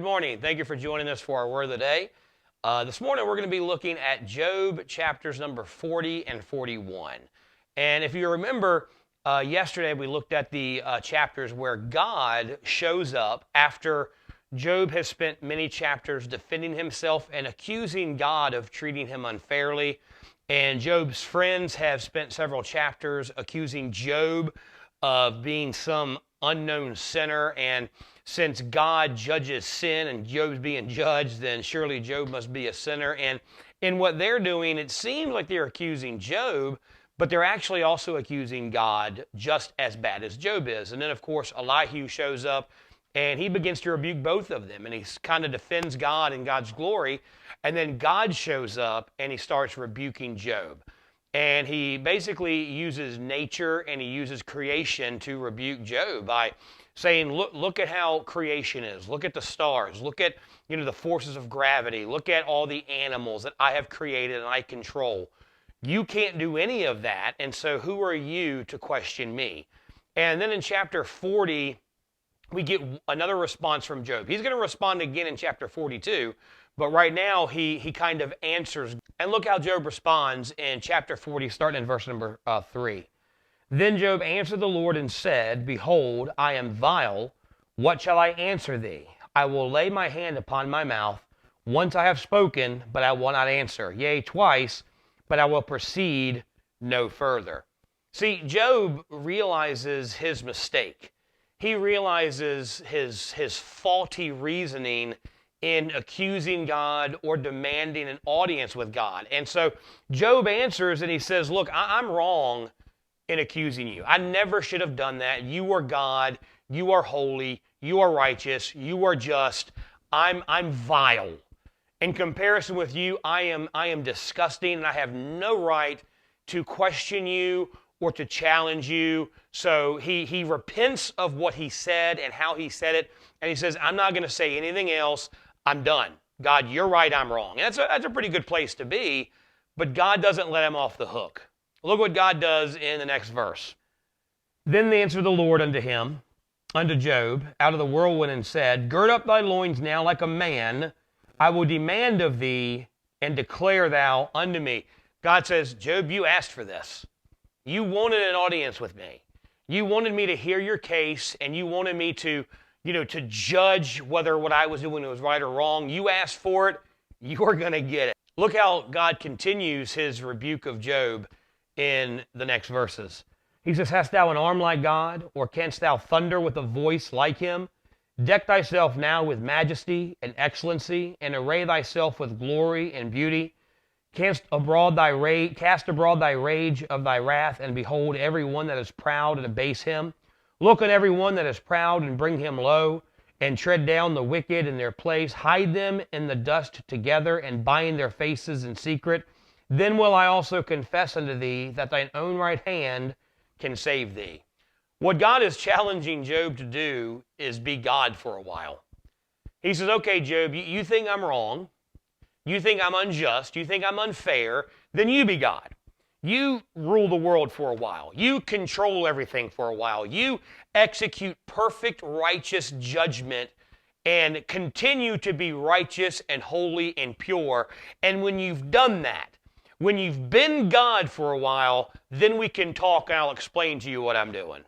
Good morning. Thank you for joining us for our Word of the Day. This morning we're going to be looking at Job chapters number 40 and 41. And if you remember, yesterday we looked at the chapters where God shows up after Job has spent many chapters defending himself and accusing God of treating him unfairly. And Job's friends have spent several chapters accusing Job of being some unknown sinner, and since God judges sin and Job's being judged, then surely Job must be a sinner. And in what they're doing, it seems like they're accusing Job, but they're actually also accusing God just as bad as Job is. And then, of course, Elihu shows up, and he begins to rebuke both of them, and he kind of defends God and God's glory. And then God shows up, and he starts rebuking Job. And he basically uses nature and he uses creation to rebuke Job by saying, look at how creation is. Look at the stars. Look at, the forces of gravity. Look at all the animals that I have created and I control. You can't do any of that, and so who are you to question me? And then in chapter 40, we get another response from Job. He's going to respond again in chapter 42, but right now he kind of answers. And look how Job responds in chapter 40, starting in verse number 3. Then Job answered the Lord and said, Behold, I am vile. What shall I answer thee? I will lay my hand upon my mouth. Once I have spoken, but I will not answer. Yea, twice, but I will proceed no further. See, Job realizes his mistake. He realizes his faulty reasoning in accusing God or demanding an audience with God. And so Job answers and he says, look, I'm wrong in accusing you. I never should have done that. You are God. You are holy. You are righteous. You are just. I'm vile. In comparison with you, I am disgusting, and I have no right to question you or to challenge you. So he repents of what he said and how he said it, and he says, I'm not going to say anything else. I'm done. God, you're right, I'm wrong. And that's a pretty good place to be, but God doesn't let him off the hook. Look what God does in the next verse. Then answered the Lord unto him, unto Job, out of the whirlwind, and said, Gird up thy loins now like a man. I will demand of thee, and declare thou unto me. God says, Job, you asked for this. You wanted an audience with me. You wanted me to hear your case, and you wanted me to judge whether what I was doing was right or wrong. You asked for it. You're going to get it. Look how God continues his rebuke of Job in the next verses. He says, Hast thou an arm like God, or canst thou thunder with a voice like him? Deck thyself now with majesty and excellency, and array thyself with glory and beauty. Cast abroad thy rage of thy wrath, and behold every one that is proud and abase him. Look on every one that is proud and bring him low, and tread down the wicked in their place. Hide them in the dust together, and bind their faces in secret. Then will I also confess unto thee that thine own right hand can save thee. What God is challenging Job to do is be God for a while. He says, okay, Job, you think I'm wrong. You think I'm unjust. You think I'm unfair. Then you be God. You rule the world for a while. You control everything for a while. You execute perfect, righteous judgment and continue to be righteous and holy and pure. And when you've done that, when you've been God for a while, then we can talk and I'll explain to you what I'm doing.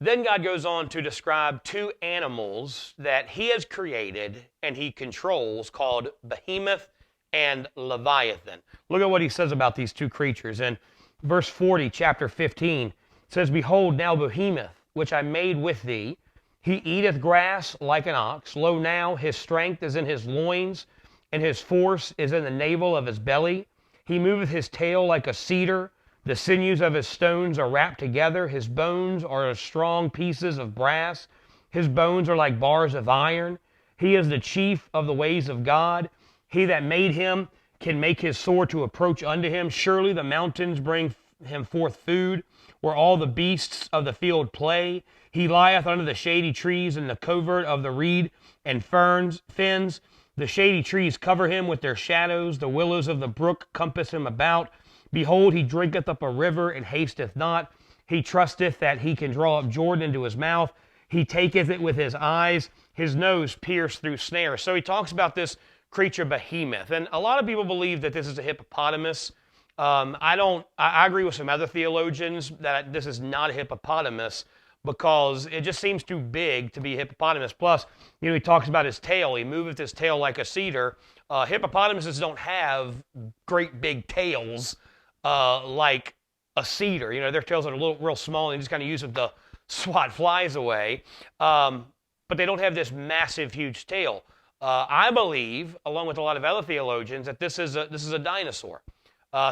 Then God goes on to describe two animals that he has created and he controls called Behemoth and Leviathan. Look at what he says about these two creatures. In verse 40, chapter 15, it says, Behold now Behemoth, which I made with thee, he eateth grass like an ox. Lo now, his strength is in his loins, and his force is in the navel of his belly. He moveth his tail like a cedar. The sinews of his stones are wrapped together. His bones are as strong pieces of brass. His bones are like bars of iron. He is the chief of the ways of God. He that made him can make his sword to approach unto him. Surely the mountains bring him forth food, where all the beasts of the field play. He lieth under the shady trees in the covert of the reed and fens. The shady trees cover him with their shadows. The willows of the brook compass him about. Behold, he drinketh up a river and hasteth not. He trusteth that he can draw up Jordan into his mouth. He taketh it with his eyes. his nose pierced through snares. So he talks about this creature behemoth. And a lot of people believe that this is a hippopotamus. I agree with some other theologians that this is not a hippopotamus because it just seems too big to be a hippopotamus. Plus, he talks about his tail. He moveth his tail like a cedar. Hippopotamuses don't have great big tails like a cedar. Their tails are real small and they just kind of use them to swat flies away. But they don't have this massive, huge tail. I believe, along with a lot of other theologians, that this is a dinosaur.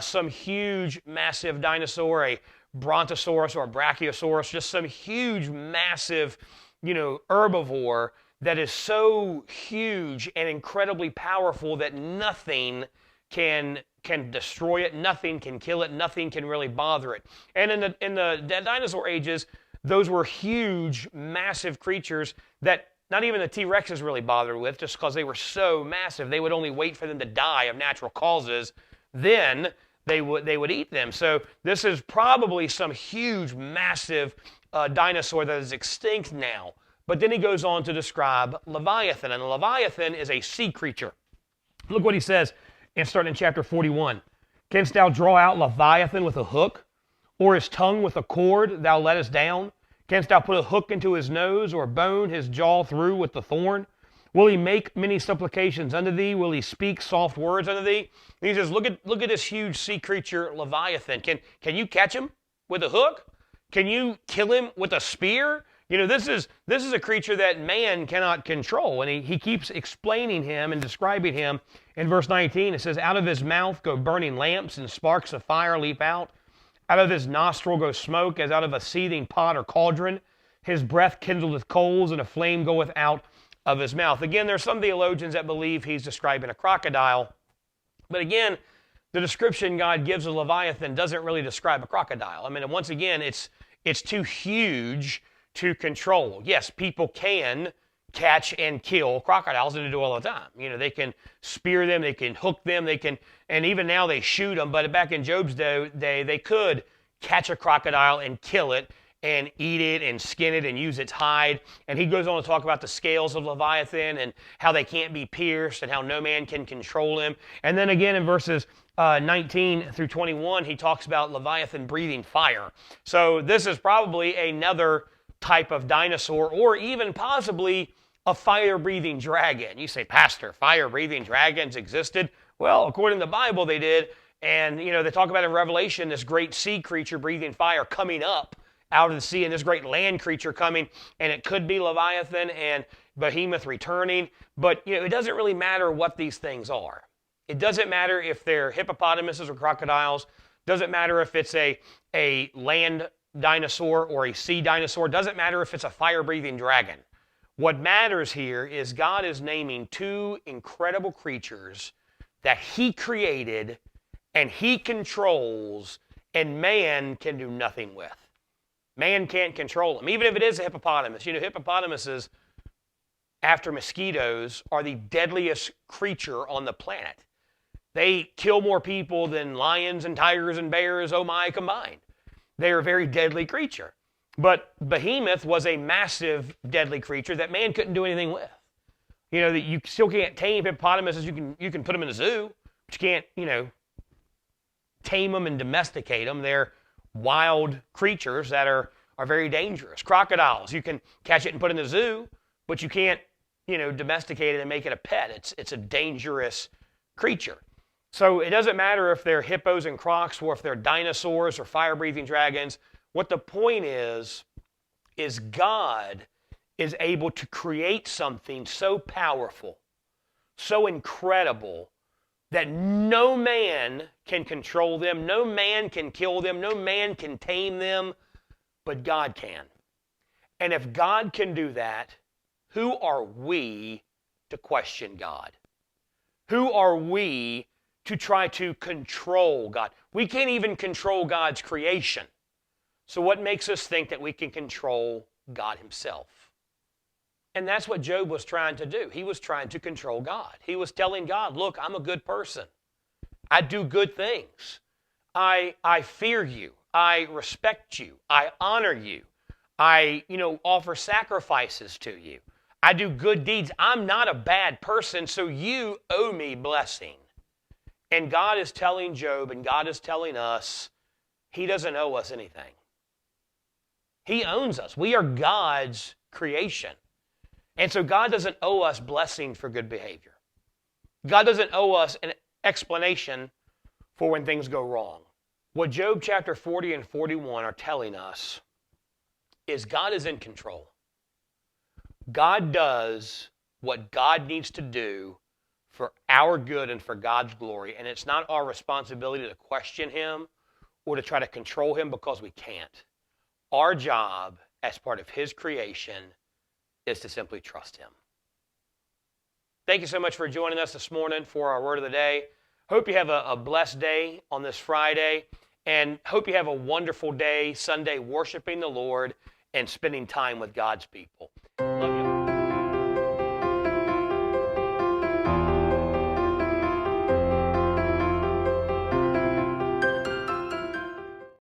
Some huge, massive dinosaur, a brontosaurus or a brachiosaurus, just some huge, massive, herbivore that is so huge and incredibly powerful that nothing can destroy it, nothing can kill it, nothing can really bother it. And in the dinosaur ages, those were huge, massive creatures that not even the T-Rexes really bothered with, just because they were so massive. They would only wait for them to die of natural causes. Then they would eat them. So this is probably some huge, massive dinosaur that is extinct now. But then he goes on to describe Leviathan, and Leviathan is a sea creature. Look what he says, starting in chapter 41. Canst thou draw out Leviathan with a hook, or his tongue with a cord thou lettest down? Canst thou put a hook into his nose, or bone his jaw through with the thorn? Will he make many supplications unto thee? Will he speak soft words unto thee? And he says, look at this huge sea creature, Leviathan. Can you catch him with a hook? Can you kill him with a spear? This is a creature that man cannot control. And he keeps explaining him and describing him. In verse 19, it says, out of his mouth go burning lamps, and sparks of fire leap out. Out of his nostril goes smoke, as out of a seething pot or cauldron. His breath kindleth coals, and a flame goeth out of his mouth. Again, there's some theologians that believe he's describing a crocodile. But again, the description God gives of Leviathan doesn't really describe a crocodile. I mean, once again, it's too huge to control. Yes, people can catch and kill crocodiles, and they do all the time. They can spear them, they can hook them, and even now they shoot them. But back in Job's day, they could catch a crocodile and kill it and eat it and skin it and use its hide. And he goes on to talk about the scales of Leviathan and how they can't be pierced and how no man can control him. And then again in verses 19 through 21, he talks about Leviathan breathing fire. So this is probably another type of dinosaur, or even possibly a fire-breathing dragon. You say, Pastor, fire-breathing dragons existed? Well, according to the Bible, they did. And, they talk about in Revelation this great sea creature breathing fire coming up out of the sea, and this great land creature coming, and it could be Leviathan and Behemoth returning. But, it doesn't really matter what these things are. It doesn't matter if they're hippopotamuses or crocodiles. Doesn't matter if it's a land dinosaur or a sea dinosaur. Doesn't matter if it's a fire-breathing dragon. What matters here is God is naming two incredible creatures that he created and he controls, and man can do nothing with. Man can't control them. Even if it is a hippopotamus. Hippopotamuses, after mosquitoes, are the deadliest creature on the planet. They kill more people than lions and tigers and bears, oh my, combined. They are a very deadly creature. But Behemoth was a massive, deadly creature that man couldn't do anything with. That you still can't tame hippopotamuses. You can put them in a zoo, but you can't, tame them and domesticate them. They're wild creatures that are very dangerous. Crocodiles, you can catch it and put it in a zoo, but you can't, domesticate it and make it a pet. It's a dangerous creature. So it doesn't matter if they're hippos and crocs or if they're dinosaurs or fire-breathing dragons. What the point is God is able to create something so powerful, so incredible, that no man can control them, no man can kill them, no man can tame them, but God can. And if God can do that, who are we to question God? Who are we to try to control God? We can't even control God's creation. So what makes us think that we can control God himself? And that's what Job was trying to do. He was trying to control God. He was telling God, look, I'm a good person. I do good things. I fear you. I respect you. I honor you. I, offer sacrifices to you. I do good deeds. I'm not a bad person, so you owe me blessing. And God is telling Job, and God is telling us, he doesn't owe us anything. He owns us. We are God's creation. And so God doesn't owe us blessing for good behavior. God doesn't owe us an explanation for when things go wrong. What Job chapter 40 and 41 are telling us is God is in control. God does what God needs to do for our good and for God's glory. And it's not our responsibility to question him or to try to control him because we can't. Our job as part of his creation is to simply trust him. Thank you so much for joining us this morning for our Word of the Day. Hope you have a blessed day on this Friday, and hope you have a wonderful day Sunday worshiping the Lord and spending time with God's people. Love you.